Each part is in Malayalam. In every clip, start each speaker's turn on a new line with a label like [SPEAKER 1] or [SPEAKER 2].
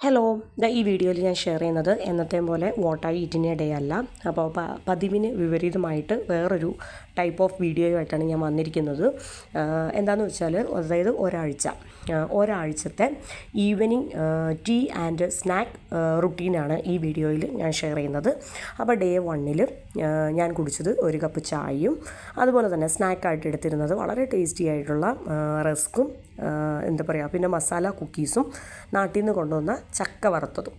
[SPEAKER 1] ഹലോ, ഈ വീഡിയോയിൽ ഞാൻ ഷെയർ ചെയ്യുന്നത് എന്നത്തെയും പോലെ what I eat in A day അല്ല. അപ്പോൾ പതിവിന് വിപരീതമായിട്ട് വേറൊരു ടൈപ്പ് ഓഫ് വീഡിയോയുമായിട്ടാണ് ഞാൻ വന്നിരിക്കുന്നത്. എന്താണെന്ന് വെച്ചാൽ, അതായത് ഒരാഴ്ചത്തെ ഈവനിങ് ടീ ആൻഡ് സ്നാക്ക് റുട്ടീനാണ് ഈ വീഡിയോയിൽ ഞാൻ ഷെയർ ചെയ്യുന്നത്. അപ്പോൾ ഡേ 1 ഞാൻ കുടിച്ചത് ഒരു കപ്പ് ചായയും അതുപോലെ തന്നെ സ്നാക്കായിട്ട് എടുത്തിരുന്നത് വളരെ ടേസ്റ്റി ആയിട്ടുള്ള റസ്ക്കും എന്താ പറയുക, പിന്നെ മസാല കുക്കീസും നാട്ടിൽ നിന്ന് കൊണ്ടുവന്ന ചക്ക വറുത്തതും.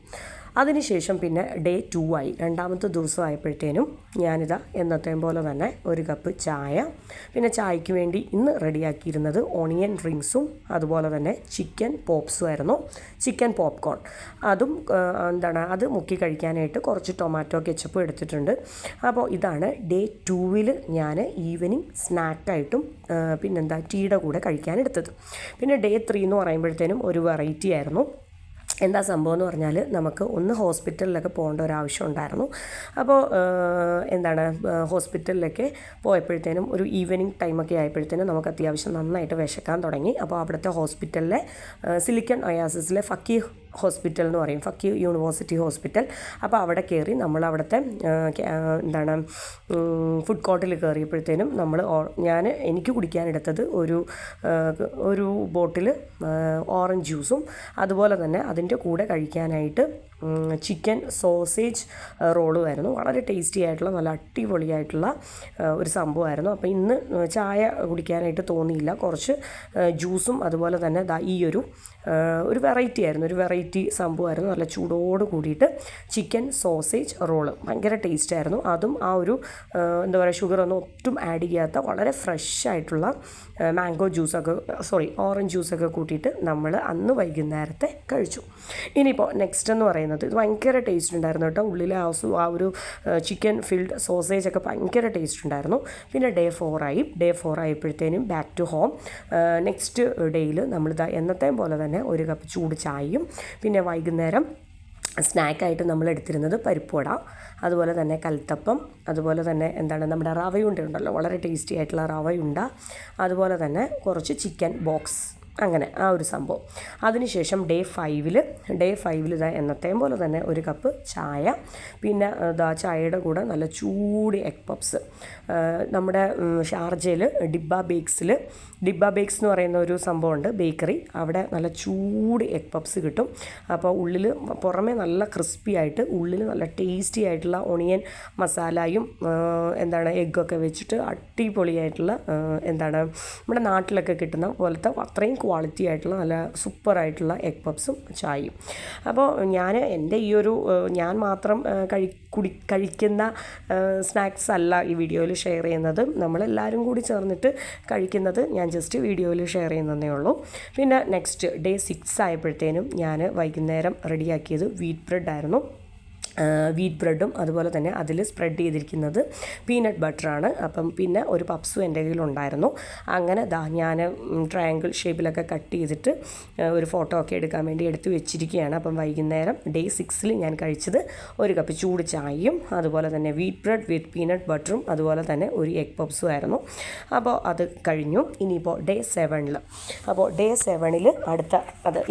[SPEAKER 1] അതിനുശേഷം പിന്നെ ഡേ 2 ആയി, രണ്ടാമത്തെ ദിവസം ആയപ്പോഴത്തേനും ഞാനിതാ എന്നത്തെയും പോലെ തന്നെ ഒരു കപ്പ് ചായ, പിന്നെ ചായയ്ക്ക് വേണ്ടി ഇന്ന് റെഡിയാക്കിയിരുന്നത് ഓണിയൻ റിങ്സും അതുപോലെ തന്നെ ചിക്കൻ പോപ്സും ആയിരുന്നു. ചിക്കൻ പോപ്കോൺ അതും അത് മുക്കി കഴിക്കാനായിട്ട് കുറച്ച് ടൊമാറ്റോ കെച്ചപ്പും എടുത്തിട്ടുണ്ട്. അപ്പോൾ ഇതാണ് ഡേ 2 ഞാൻ ഈവനിങ് സ്നാക്കായിട്ടും ടീയുടെ കൂടെ കഴിക്കാനെടുത്തത്. പിന്നെ ഡേ 3 എന്ന് പറയുമ്പോഴത്തേനും ഒരു വെറൈറ്റി ആയിരുന്നു. എന്താ സംഭവം എന്ന് പറഞ്ഞാൽ, നമുക്ക് ഒന്ന് ഹോസ്പിറ്റലിലൊക്കെ പോകേണ്ട ഒരാവശ്യം ഉണ്ടായിരുന്നു. അപ്പോൾ ഹോസ്പിറ്റലിലൊക്കെ പോയപ്പോഴത്തേനും ഒരു ഈവനിങ് ടൈമൊക്കെ ആയപ്പോഴത്തേനും നമുക്ക് അത്യാവശ്യം നന്നായിട്ട് വിശക്കാൻ തുടങ്ങി. അപ്പോൾ അവിടുത്തെ ഹോസ്പിറ്റലിലെ സിലിക്കൺ ഒയാസിസിലെ ഫക്കി ഹോസ്പിറ്റൽ എന്ന് പറയും, ഫക്കി യൂണിവേഴ്സിറ്റി ഹോസ്പിറ്റൽ. അപ്പോൾ അവിടെ കയറി നമ്മൾ അവിടുത്തെ ഫുഡ് കോർട്ടിൽ കയറിയപ്പോഴത്തേനും എനിക്ക് കുടിക്കാനെടുത്തത് ഒരു ബോട്ടിൽ ഓറഞ്ച് ജ്യൂസും അതുപോലെ തന്നെ അതിൻ്റെ കൂടെ കഴിക്കാനായിട്ട് ചിക്കൻ സോസേജ് റോളുമായിരുന്നു. വളരെ ടേസ്റ്റി ആയിട്ടുള്ള നല്ല അടിപൊളിയായിട്ടുള്ള ഒരു സംഭവമായിരുന്നു. അപ്പോൾ ഇന്ന് ചായ കുടിക്കാനായിട്ട് തോന്നിയില്ല, കുറച്ച് ജ്യൂസും അതുപോലെ തന്നെ ഈ ഒരു വെറൈറ്റി ആയിരുന്നു, ഒരു വെറൈറ്റി സംഭവമായിരുന്നു. നല്ല ചൂടോട് കൂടിയിട്ട് ചിക്കൻ സോസേജ് റോള് ഭയങ്കര ടേസ്റ്റായിരുന്നു. അതും ആ ഒരു ഷുഗറൊന്നും ഒട്ടും ആഡ് ചെയ്യാത്ത വളരെ ഫ്രഷ് ആയിട്ടുള്ള ഓറഞ്ച് ജ്യൂസൊക്കെ കൂട്ടിയിട്ട് നമ്മൾ അന്ന് വൈകുന്നേരത്തെ കഴിച്ചു. ഇനിയിപ്പോൾ നെക്സ്റ്റ് എന്ന് പറയുന്നത്, ഇത് ഭയങ്കര ടേസ്റ്റ് ഉണ്ടായിരുന്നു കേട്ടോ. ഉള്ളിലെ ആ ഒരു ചിക്കൻ ഫിൽഡ് സോസേജൊക്കെ ഭയങ്കര ടേസ്റ്റ് ഉണ്ടായിരുന്നു. പിന്നെ ഡേ 4 ആയപ്പോഴത്തേനും ബാക്ക് ടു ഹോം. നെക്സ്റ്റ് ഡേയിൽ നമ്മളിതാ എന്നത്തെയും പോലെ തന്നെ ഒരു കപ്പ് ചൂട് ചായയും, പിന്നെ വൈകുന്നേരം സ്നാക്കായിട്ട് നമ്മൾ എടുത്തിരുന്നത് പരിപ്പുവട, അതുപോലെ തന്നെ കൽത്തപ്പം, അതുപോലെ തന്നെ നമ്മുടെ റവയുണ്ട ഉണ്ടല്ലോ, വളരെ ടേസ്റ്റി ആയിട്ടുള്ള റവയുണ്ട, അതുപോലെ തന്നെ കുറച്ച് ചിക്കൻ ബോക്സ്, അങ്ങനെ ആ ഒരു സംഭവം. അതിനുശേഷം ഡേ 5 എന്നത്തെയും പോലെ തന്നെ ഒരു കപ്പ് ചായ, പിന്നെ ചായയുടെ കൂടെ നല്ല ചൂട് എഗ് പപ്സ്. നമ്മുടെ ഷാർജയിൽ ഡിബ്ബ ബേക്സ് എന്ന് പറയുന്ന ഒരു സംഭവമുണ്ട്, ബേക്കറി. അവിടെ നല്ല ചൂട് എഗ് പപ്സ് കിട്ടും. അപ്പോൾ പുറമേ നല്ല ക്രിസ്പി ആയിട്ട് ഉള്ളിൽ നല്ല ടേസ്റ്റി ആയിട്ടുള്ള ഓണിയൻ മസാലയും എഗ്ഗൊക്കെ വെച്ചിട്ട് അടിപൊളിയായിട്ടുള്ള നമ്മുടെ നാട്ടിലൊക്കെ കിട്ടുന്ന പോലത്തെ അത്രയും ക്വാളിറ്റി ആയിട്ടുള്ള നല്ല സൂപ്പറായിട്ടുള്ള എഗ് പപ്സും ചായയും. അപ്പോൾ ഞാൻ മാത്രം കഴിക്കുന്ന സ്നാക്സ് അല്ല ഈ വീഡിയോയിൽ ഷെയർ ചെയ്യുന്നത്, നമ്മളെല്ലാവരും കൂടി ചേർന്നിട്ട് കഴിക്കുന്നത് ഞാൻ ജസ്റ്റ് വീഡിയോയിൽ ഷെയർ ചെയ്യുന്നതേ ഉള്ളൂ. പിന്നെ നെക്സ്റ്റ് ഡേ 6 ആയപ്പോഴത്തേനും ഞാൻ വൈകുന്നേരം റെഡിയാക്കിയത് വീറ്റ് ബ്രെഡായിരുന്നു. വീറ്റ് ബ്രെഡും അതുപോലെ തന്നെ അതിൽ സ്പ്രെഡ് ചെയ്തിരിക്കുന്നത് പീനട്ട് ബട്ടറാണ്. അപ്പം പിന്നെ ഒരു പപ്സും എൻ്റെ കയ്യിലുണ്ടായിരുന്നു. അങ്ങനെ ഞാൻ ട്രയാങ്കിൾ ഷേപ്പിലൊക്കെ കട്ട് ചെയ്തിട്ട് ഒരു ഫോട്ടോ ഒക്കെ എടുക്കാൻ വേണ്ടി എടുത്ത് വെച്ചിരിക്കുകയാണ്. അപ്പം വൈകുന്നേരം ഡേ 6 ഞാൻ കഴിച്ചത് ഒരു കപ്പ് ചൂട് ചായയും അതുപോലെ തന്നെ വീറ്റ് ബ്രെഡ് വിത്ത് പീനട്ട് ബട്ടറും അതുപോലെ തന്നെ ഒരു എഗ് പപ്സും ആയിരുന്നു. അപ്പോൾ അത് കഴിഞ്ഞു. ഇനിയിപ്പോൾ ഡേ 7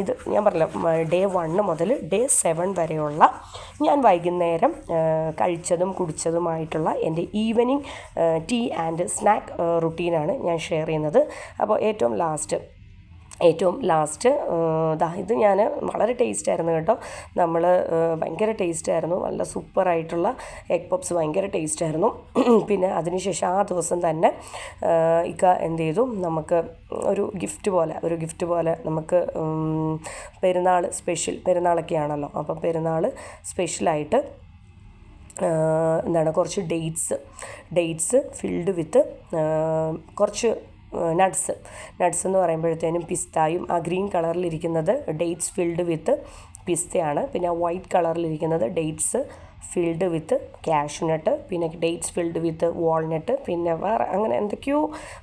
[SPEAKER 1] ഇത് ഞാൻ പറഞ്ഞില്ല, ഡേ 1 മുതൽ ഡേ 7 വരെയുള്ള ഞാൻ വൈകുന്നേരം കഴിച്ചതും കുടിച്ചതുമായിട്ടുള്ള എൻ്റെ ഈവനിങ് ടീ ആൻഡ് സ്നാക്ക് റുട്ടീനാണ് ഞാൻ ഷെയർ ചെയ്യുന്നത്. അപ്പോൾ ഏറ്റവും ലാസ്റ്റ് ഇത് ഞാൻ വളരെ ടേസ്റ്റായിരുന്നു കേട്ടോ. ഭയങ്കര ടേസ്റ്റായിരുന്നു, നല്ല സൂപ്പറായിട്ടുള്ള എഗ് പപ്സ് ഭയങ്കര ടേസ്റ്റായിരുന്നു. പിന്നെ അതിനുശേഷം ആ ദിവസം തന്നെ എന്ത് ചെയ്തു, നമുക്ക് ഒരു ഗിഫ്റ്റ് പോലെ നമുക്ക് പെരുന്നാളൊക്കെ ആണല്ലോ, അപ്പം പെരുന്നാൾ സ്പെഷ്യലായിട്ട് കുറച്ച് ഡേറ്റ്സ് ഫിൽഡ് വിത്ത് കുറച്ച് നട്ട്സ് എന്ന് പറയുമ്പോഴത്തേനും പിസ്തായും, ആ ഗ്രീൻ കളറിലിരിക്കുന്നത് ഡേറ്റ്സ് ഫിൽഡ് വിത്ത് പിസ്തയാണ്. പിന്നെ വൈറ്റ് കളറിലിരിക്കുന്നത് ഡേറ്റ്സ് ഫിൽഡ് വിത്ത് കാഷ്യൂനട്ട്, പിന്നെ ഡേറ്റ്സ് ഫിൽഡ് വിത്ത് വാൾനട്ട്, പിന്നെ വേറെ അങ്ങനെ എന്തൊക്കെയോ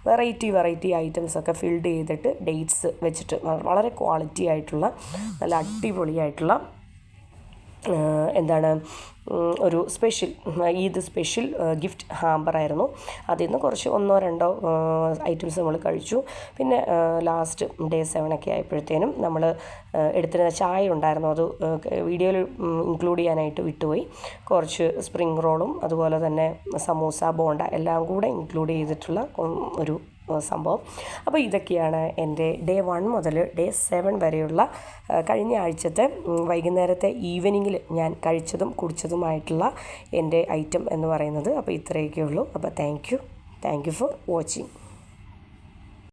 [SPEAKER 1] വെറൈറ്റി ഐറ്റംസൊക്കെ ഫിൽഡ് ചെയ്തിട്ട് ഡേറ്റ്സ് വെച്ചിട്ട് വളരെ ക്വാളിറ്റി ആയിട്ടുള്ള നല്ല അടിപൊളിയായിട്ടുള്ള എന്താണ് ഒരു സ്പെഷ്യൽ ഈദ് സ്പെഷ്യൽ ഗിഫ്റ്റ് ഹാമ്പറായിരുന്നു. അതിൽ നിന്ന് കുറച്ച് 1-2 ഐറ്റംസ് നമ്മൾ കഴിച്ചു. പിന്നെ ലാസ്റ്റ് ഡേ 7 ആയപ്പോഴത്തേനും നമ്മൾ എടുത്തിരുന്ന ചായ ഉണ്ടായിരുന്നു, അത് വീഡിയോയിൽ ഇൻക്ലൂഡ് ചെയ്യാനായിട്ട് വിട്ടുപോയി. കുറച്ച് സ്പ്രിംഗ് റോളും അതുപോലെ തന്നെ സമൂസ, ബോണ്ട എല്ലാം കൂടെ ഇൻക്ലൂഡ് ചെയ്തിട്ടുള്ള ഒരു സംഭവം. അപ്പോൾ ഇതൊക്കെയാണ് എൻ്റെ ഡേ 1 മുതൽ ഡേ 7 വരെയുള്ള കഴിഞ്ഞ ആഴ്ചത്തെ വൈകുന്നേരത്തെ ഈവനിങ്ങിൽ ഞാൻ കഴിച്ചതും കുടിച്ചതുമായിട്ടുള്ള എൻ്റെ ഐറ്റം എന്ന് പറയുന്നത്. അപ്പോൾ ഇത്രയൊക്കെ ഉള്ളൂ. അപ്പോൾ താങ്ക് യു ഫോർ വാച്ചിങ്.